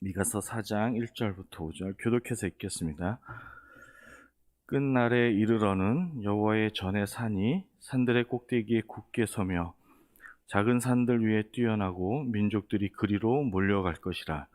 미가서 4장 1절부터 5절 교독해서 읽겠습니다. 끝날에 이르러는 여호와의 전에 산이 산들의 꼭대기에 굳게 서며 작은 산들 위에 뛰어나고 민족들이 그리로 몰려갈 것이라.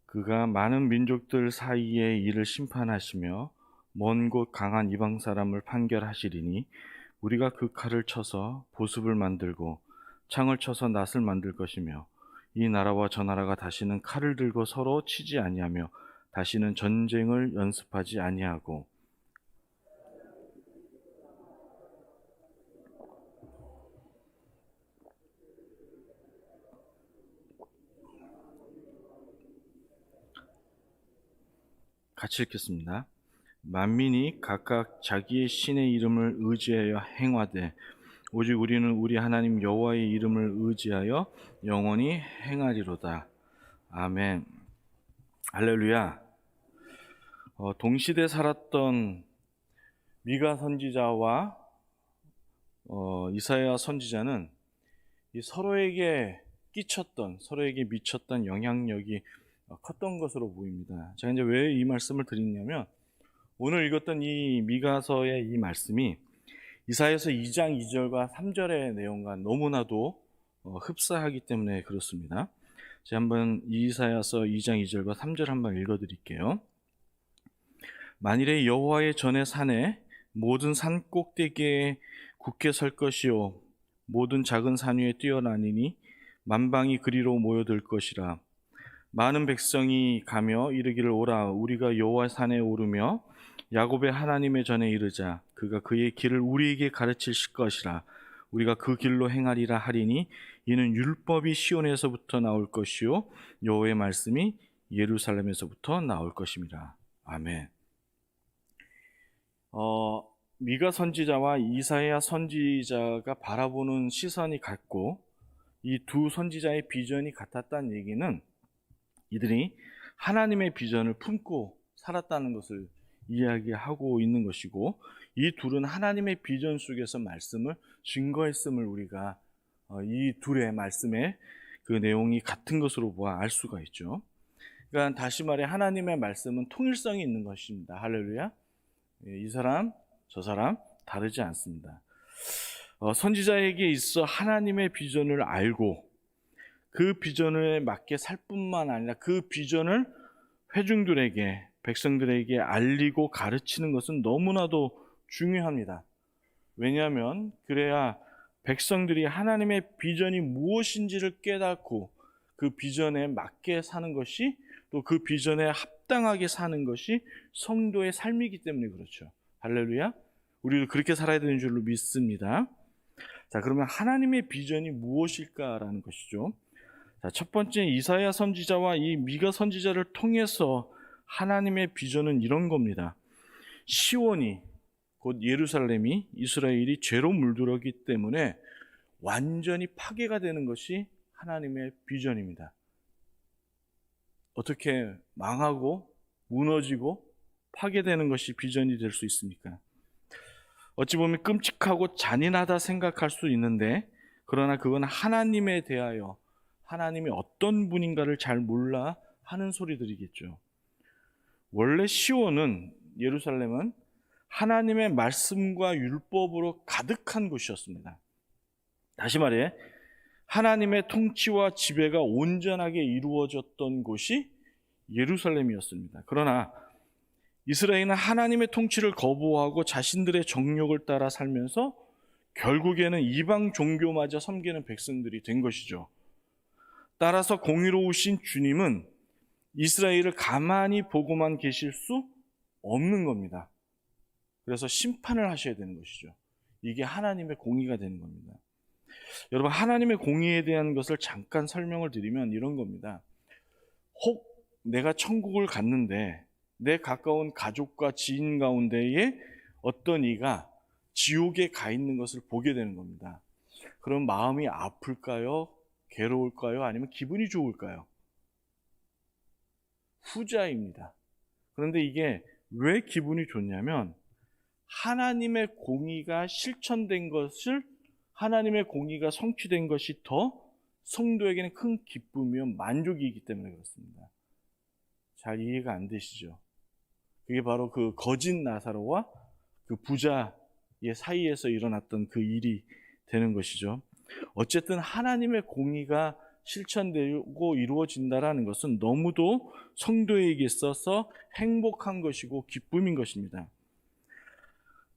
그가 많은 민족들 사이에 이를 심판하시며 먼 곳 강한 이방 사람을 판결하시리니 우리가 그 칼을 쳐서 보습을 만들고 창을 쳐서 낫을 만들 것이며 이 나라와 저 나라가 다시는 칼을 들고 서로 치지 아니하며 다시는 전쟁을 연습하지 아니하고. 같이 읽겠습니다. 만민이 각각 자기의 신의 이름을 의지하여 행하되 오직 우리는 우리 하나님 여호와의 이름을 의지하여 영원히 행하리로다. 아멘. 할렐루야. 동시대 살았던 미가 선지자와 이사야 선지자는 이 서로에게 미쳤던 영향력이 컸던 것으로 보입니다. 제가 이제 왜 이 말씀을 드리냐면, 오늘 읽었던 이 미가서의 이 말씀이 이사야서 2장 2절과 3절의 내용과 너무나도 흡사하기 때문에 그렇습니다. 제가 한번 이사야서 2장 2절과 3절 한번 읽어드릴게요. 만일에 여호와의 전에 산에 모든 산 꼭대기에 굳게 설 것이요 모든 작은 산 위에 뛰어나니니 만방이 그리로 모여들 것이라. 많은 백성이 가며 이르기를 오라 우리가 여호와 산에 오르며 야곱의 하나님의 전에 이르자. 그가 그의 길을 우리에게 가르치실 것이라. 우리가 그 길로 행하리라 하리니 이는 율법이 시온에서부터 나올 것이요 여호와의 말씀이 예루살렘에서부터 나올 것입니다. 아멘. 미가 선지자와 이사야 선지자가 바라보는 시선이 같고 이 두 선지자의 비전이 같았다는 얘기는 이들이 하나님의 비전을 품고 살았다는 것을 이야기하고 있는 것이고, 이 둘은 하나님의 비전 속에서 말씀을 증거했음을 우리가 이 둘의 말씀의 그 내용이 같은 것으로 보아 알 수가 있죠. 그러니까 다시 말해 하나님의 말씀은 통일성이 있는 것입니다. 할렐루야. 이 사람 저 사람 다르지 않습니다. 선지자에게 있어 하나님의 비전을 알고 그 비전에 맞게 살 뿐만 아니라 그 비전을 회중들에게, 백성들에게 알리고 가르치는 것은 너무나도 중요합니다. 왜냐하면 그래야 백성들이 하나님의 비전이 무엇인지를 깨닫고 그 비전에 맞게 사는 것이, 또 그 비전에 합당하게 사는 것이 성도의 삶이기 때문에 그렇죠. 할렐루야. 우리도 그렇게 살아야 되는 줄로 믿습니다. 자, 그러면 하나님의 비전이 무엇일까라는 것이죠. 자, 첫 번째 이사야 선지자와 이 미가 선지자를 통해서 하나님의 비전은 이런 겁니다. 시온이, 곧 예루살렘이, 이스라엘이 죄로 물들었기 때문에 완전히 파괴가 되는 것이 하나님의 비전입니다. 어떻게 망하고 무너지고 파괴되는 것이 비전이 될 수 있습니까? 어찌 보면 끔찍하고 잔인하다 생각할 수 있는데, 그러나 그건 하나님에 대하여 하나님이 어떤 분인가를 잘 몰라 하는 소리들이겠죠. 원래 시온은, 예루살렘은 하나님의 말씀과 율법으로 가득한 곳이었습니다. 다시 말해 하나님의 통치와 지배가 온전하게 이루어졌던 곳이 예루살렘이었습니다. 그러나 이스라엘은 하나님의 통치를 거부하고 자신들의 정욕을 따라 살면서 결국에는 이방 종교마저 섬기는 백성들이 된 것이죠. 따라서 공의로우신 주님은 이스라엘을 가만히 보고만 계실 수 없는 겁니다. 그래서 심판을 하셔야 되는 것이죠. 이게 하나님의 공의가 되는 겁니다. 여러분, 하나님의 공의에 대한 것을 잠깐 설명을 드리면 이런 겁니다. 혹 내가 천국을 갔는데 내 가까운 가족과 지인 가운데에 어떤 이가 지옥에 가 있는 것을 보게 되는 겁니다. 그럼 마음이 아플까요? 괴로울까요? 아니면 기분이 좋을까요? 후자입니다. 그런데 이게 왜 기분이 좋냐면 하나님의 공의가 실천된 것을, 하나님의 공의가 성취된 것이 더 성도에게는 큰 기쁨이며 만족이기 때문에 그렇습니다. 잘 이해가 안 되시죠? 그게 바로 그 거짓 나사로와 그 부자의 사이에서 일어났던 그 일이 되는 것이죠. 어쨌든 하나님의 공의가 실천되고 이루어진다라는 것은 너무도 성도에게 있어서 행복한 것이고 기쁨인 것입니다.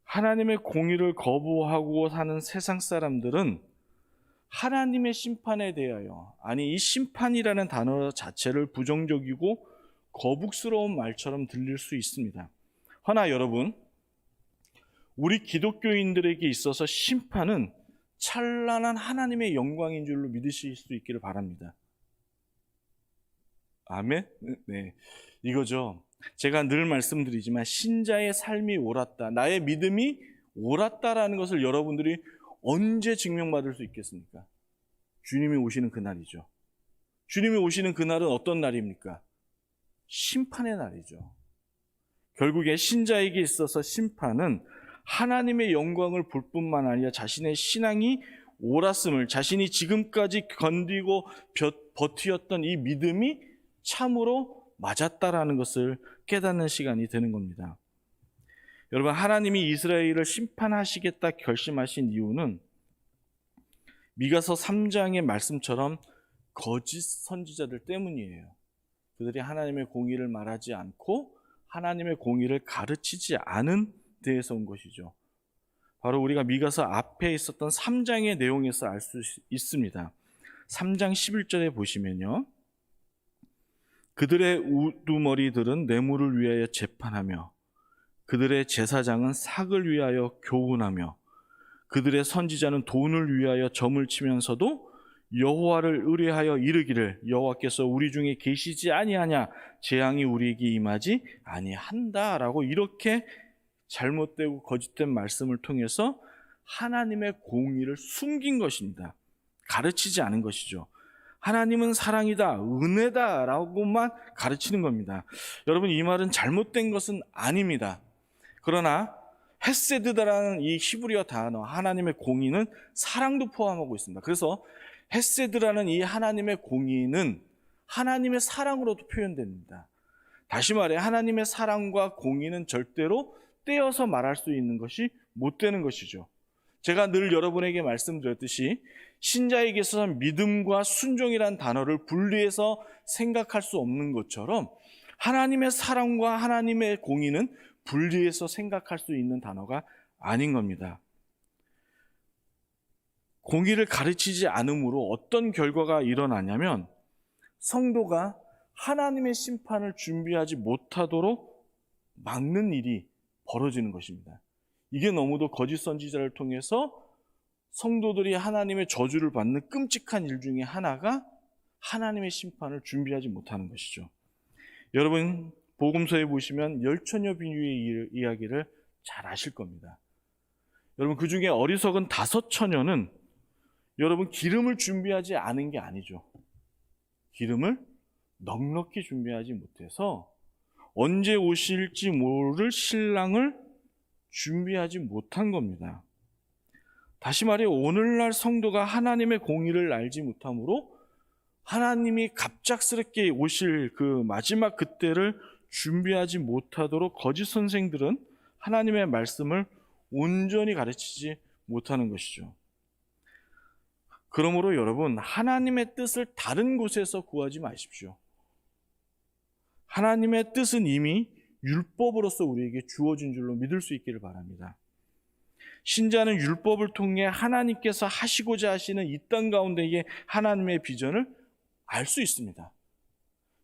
하나님의 공의를 거부하고 사는 세상 사람들은 하나님의 심판에 대하여, 아니 이 심판이라는 단어 자체를 부정적이고 거북스러운 말처럼 들릴 수 있습니다. 허나 여러분, 우리 기독교인들에게 있어서 심판은 찬란한 하나님의 영광인 줄로 믿으실 수 있기를 바랍니다. 아멘? 네, 이거죠. 제가 늘 말씀드리지만 신자의 삶이 옳았다, 나의 믿음이 옳았다라는 것을 여러분들이 언제 증명받을 수 있겠습니까? 주님이 오시는 그날이죠. 주님이 오시는 그날은 어떤 날입니까? 심판의 날이죠. 결국에 신자에게 있어서 심판은 하나님의 영광을 볼 뿐만 아니라 자신의 신앙이 옳았음을, 자신이 지금까지 견디고 버티었던 이 믿음이 참으로 맞았다라는 것을 깨닫는 시간이 되는 겁니다. 여러분, 하나님이 이스라엘을 심판하시겠다 결심하신 이유는 미가서 3장의 말씀처럼 거짓 선지자들 때문이에요. 그들이 하나님의 공의를 말하지 않고 하나님의 공의를 가르치지 않은 데에서 온 것이죠. 바로 우리가 미가서 앞에 있었던 3장의 내용에서 알 수 있습니다. 3장 11절에 보시면요, 그들의 우두머리들은 뇌물을 위하여 재판하며 그들의 제사장은 삭을 위하여 교훈하며 그들의 선지자는 돈을 위하여 점을 치면서도 여호와를 의뢰하여 이르기를 여호와께서 우리 중에 계시지 아니하냐, 재앙이 우리에게 임하지 아니한다라고 이렇게 잘못되고 거짓된 말씀을 통해서 하나님의 공의를 숨긴 것입니다. 가르치지 않은 것이죠. 하나님은 사랑이다, 은혜다라고만 가르치는 겁니다. 여러분, 이 말은 잘못된 것은 아닙니다. 그러나 헤세드라는 이 히브리어 단어, 하나님의 공의는 사랑도 포함하고 있습니다. 그래서 헤세드라는 이 하나님의 공의는 하나님의 사랑으로도 표현됩니다. 다시 말해 하나님의 사랑과 공의는 절대로 떼어서 말할 수 있는 것이 못 되는 것이죠. 제가 늘 여러분에게 말씀드렸듯이 신자에게 있어서 믿음과 순종이란 단어를 분리해서 생각할 수 없는 것처럼 하나님의 사랑과 하나님의 공의는 분리해서 생각할 수 있는 단어가 아닌 겁니다. 공의를 가르치지 않으므로 어떤 결과가 일어나냐면 성도가 하나님의 심판을 준비하지 못하도록 막는 일이 벌어지는 것입니다. 이게 너무도 거짓 선지자를 통해서 성도들이 하나님의 저주를 받는 끔찍한 일 중에 하나가 하나님의 심판을 준비하지 못하는 것이죠. 여러분, 복음서에 보시면 열처녀 비유의 이야기를 잘 아실 겁니다. 여러분, 그 중에 어리석은 5처녀는 여러분 기름을 준비하지 않은 게 아니죠. 기름을 넉넉히 준비하지 못해서 언제 오실지 모를 신랑을 준비하지 못한 겁니다. 다시 말해 오늘날 성도가 하나님의 공의를 알지 못하므로 하나님이 갑작스럽게 오실 그 마지막 그때를 준비하지 못하도록 거짓 선생들은 하나님의 말씀을 온전히 가르치지 못하는 것이죠. 그러므로 여러분, 하나님의 뜻을 다른 곳에서 구하지 마십시오. 하나님의 뜻은 이미 율법으로서 우리에게 주어진 줄로 믿을 수 있기를 바랍니다. 신자는 율법을 통해 하나님께서 하시고자 하시는 이 땅 가운데의 하나님의 비전을 알 수 있습니다.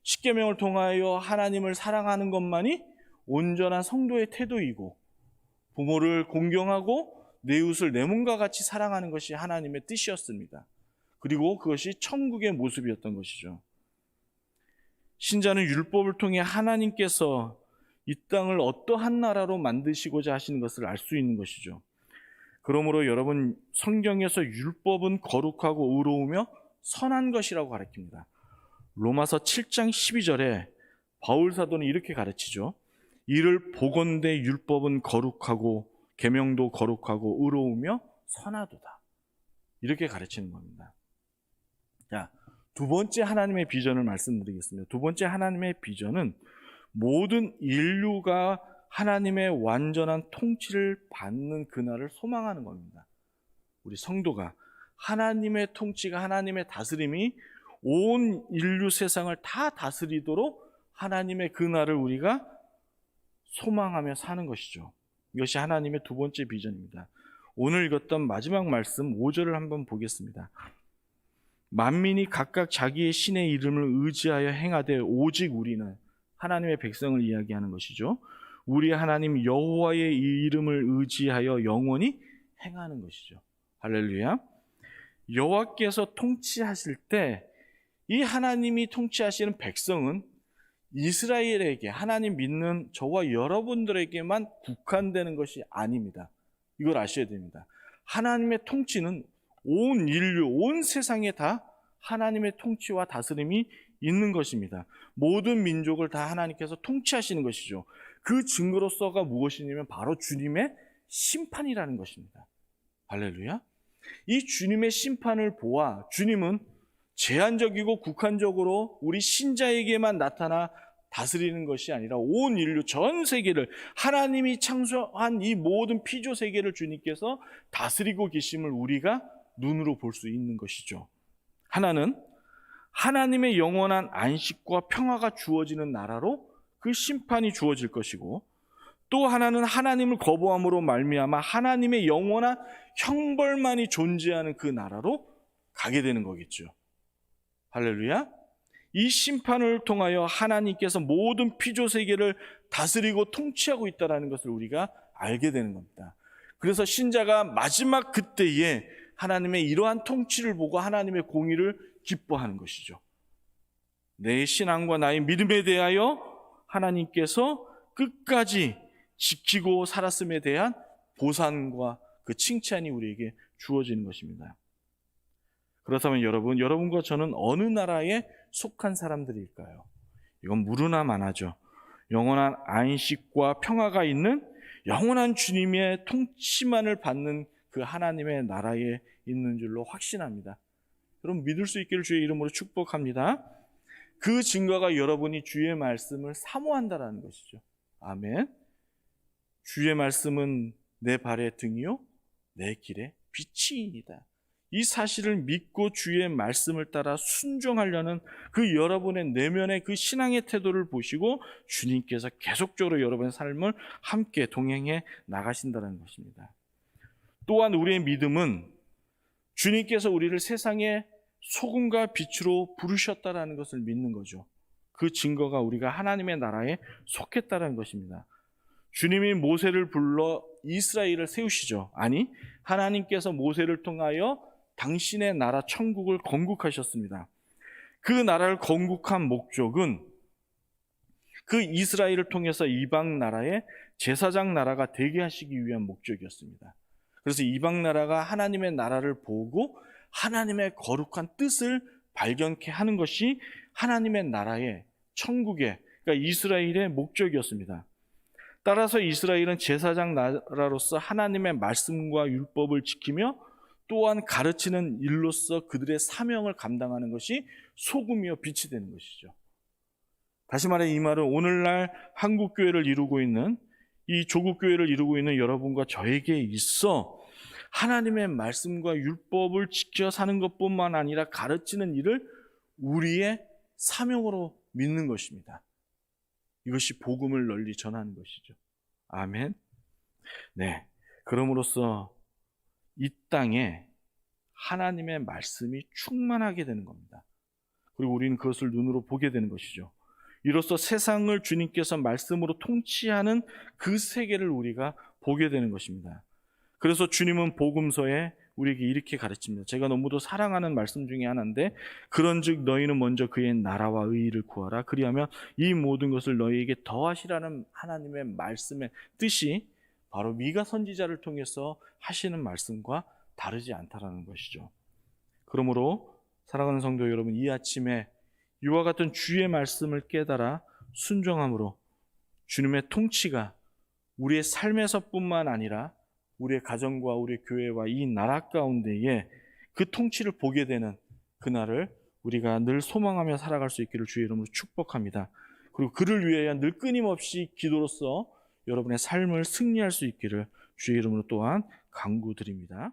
십계명을 통하여 하나님을 사랑하는 것만이 온전한 성도의 태도이고 부모를 공경하고 내 이웃을 내 몸과 같이 사랑하는 것이 하나님의 뜻이었습니다. 그리고 그것이 천국의 모습이었던 것이죠. 신자는 율법을 통해 하나님께서 이 땅을 어떠한 나라로 만드시고자 하시는 것을 알 수 있는 것이죠. 그러므로 여러분, 성경에서 율법은 거룩하고 의로우며 선한 것이라고 가르칩니다. 로마서 7장 12절에 바울 사도는 이렇게 가르치죠. 이를 보건대 율법은 거룩하고 계명도 거룩하고 의로우며 선하도다. 이렇게 가르치는 겁니다. 자, 두 번째 하나님의 비전을 말씀드리겠습니다. 두 번째 하나님의 비전은 모든 인류가 하나님의 완전한 통치를 받는 그날을 소망하는 겁니다. 우리 성도가 하나님의 통치가, 하나님의 다스림이 온 인류 세상을 다 다스리도록 하나님의 그날을 우리가 소망하며 사는 것이죠. 이것이 하나님의 두 번째 비전입니다. 오늘 읽었던 마지막 말씀 5절을 한번 보겠습니다. 만민이 각각 자기의 신의 이름을 의지하여 행하되 오직 우리는, 하나님의 백성을 이야기하는 것이죠. 우리 하나님 여호와의 이름을 의지하여 영원히 행하는 것이죠. 할렐루야. 여호와께서 통치하실 때 이 하나님이 통치하시는 백성은 이스라엘에게, 하나님 믿는 저와 여러분들에게만 국한되는 것이 아닙니다. 이걸 아셔야 됩니다. 하나님의 통치는 온 인류, 온 세상에 다 하나님의 통치와 다스림이 있는 것입니다. 모든 민족을 다 하나님께서 통치하시는 것이죠. 그 증거로서가 무엇이냐면 바로 주님의 심판이라는 것입니다. 할렐루야. 이 주님의 심판을 보아 주님은 제한적이고 국한적으로 우리 신자에게만 나타나 다스리는 것이 아니라 온 인류 전 세계를, 하나님이 창조한 이 모든 피조 세계를 주님께서 다스리고 계심을 우리가 눈으로 볼 수 있는 것이죠. 하나는 하나님의 영원한 안식과 평화가 주어지는 나라로 그 심판이 주어질 것이고, 또 하나는 하나님을 거부함으로 말미암아 하나님의 영원한 형벌만이 존재하는 그 나라로 가게 되는 거겠죠. 할렐루야. 이 심판을 통하여 하나님께서 모든 피조 세계를 다스리고 통치하고 있다는 것을 우리가 알게 되는 겁니다. 그래서 신자가 마지막 그때에 하나님의 이러한 통치를 보고 하나님의 공의를 기뻐하는 것이죠. 내 신앙과 나의 믿음에 대하여 하나님께서 끝까지 지키고 살았음에 대한 보상과 그 칭찬이 우리에게 주어지는 것입니다. 그렇다면 여러분과 저는 어느 나라에 속한 사람들일까요? 이건 무르나 만하죠. 영원한 안식과 평화가 있는 영원한 주님의 통치만을 받는 그 하나님의 나라에 있는 줄로 확신합니다. 여러분, 믿을 수 있기를 주의 이름으로 축복합니다. 그 증거가 여러분이 주의 말씀을 사모한다라는 것이죠. 아멘. 주의 말씀은 내 발의 등이요 내 길의 빛이이다. 이 사실을 믿고 주의 말씀을 따라 순종하려는 그 여러분의 내면의 그 신앙의 태도를 보시고 주님께서 계속적으로 여러분의 삶을 함께 동행해 나가신다는 것입니다. 또한 우리의 믿음은 주님께서 우리를 세상의 소금과 빛으로 부르셨다는 것을 믿는 거죠. 그 증거가 우리가 하나님의 나라에 속했다는 것입니다. 주님이 모세를 불러 이스라엘을 세우시죠. 아니, 하나님께서 모세를 통하여 당신의 나라 천국을 건국하셨습니다. 그 나라를 건국한 목적은 그 이스라엘을 통해서 이방 나라의 제사장 나라가 되게 하시기 위한 목적이었습니다. 그래서 이방 나라가 하나님의 나라를 보고 하나님의 거룩한 뜻을 발견케 하는 것이 하나님의 나라의 천국의, 그러니까 이스라엘의 목적이었습니다. 따라서 이스라엘은 제사장 나라로서 하나님의 말씀과 율법을 지키며 또한 가르치는 일로서 그들의 사명을 감당하는 것이 소금이요 빛이 되는 것이죠. 다시 말해 이 말은 오늘날 한국교회를 이루고 있는, 이 조국교회를 이루고 있는 여러분과 저에게 있어 하나님의 말씀과 율법을 지켜 사는 것뿐만 아니라 가르치는 일을 우리의 사명으로 믿는 것입니다. 이것이 복음을 널리 전하는 것이죠. 아멘. 네. 그럼으로써 이 땅에 하나님의 말씀이 충만하게 되는 겁니다. 그리고 우리는 그것을 눈으로 보게 되는 것이죠. 이로써 세상을 주님께서 말씀으로 통치하는 그 세계를 우리가 보게 되는 것입니다. 그래서 주님은 복음서에 우리에게 이렇게 가르칩니다. 제가 너무도 사랑하는 말씀 중에 하나인데, 그런즉 너희는 먼저 그의 나라와 의의를 구하라. 그리하면 이 모든 것을 너희에게 더하시라는 하나님의 말씀의 뜻이 바로 미가 선지자를 통해서 하시는 말씀과 다르지 않다라는 것이죠. 그러므로 사랑하는 성도 여러분, 이 아침에 이와 같은 주의 말씀을 깨달아 순종함으로 주님의 통치가 우리의 삶에서뿐만 아니라 우리의 가정과 우리의 교회와 이 나라 가운데에 그 통치를 보게 되는 그날을 우리가 늘 소망하며 살아갈 수 있기를 주의 이름으로 축복합니다. 그리고 그를 위하여 늘 끊임없이 기도로서 여러분의 삶을 승리할 수 있기를 주의 이름으로 또한 간구드립니다.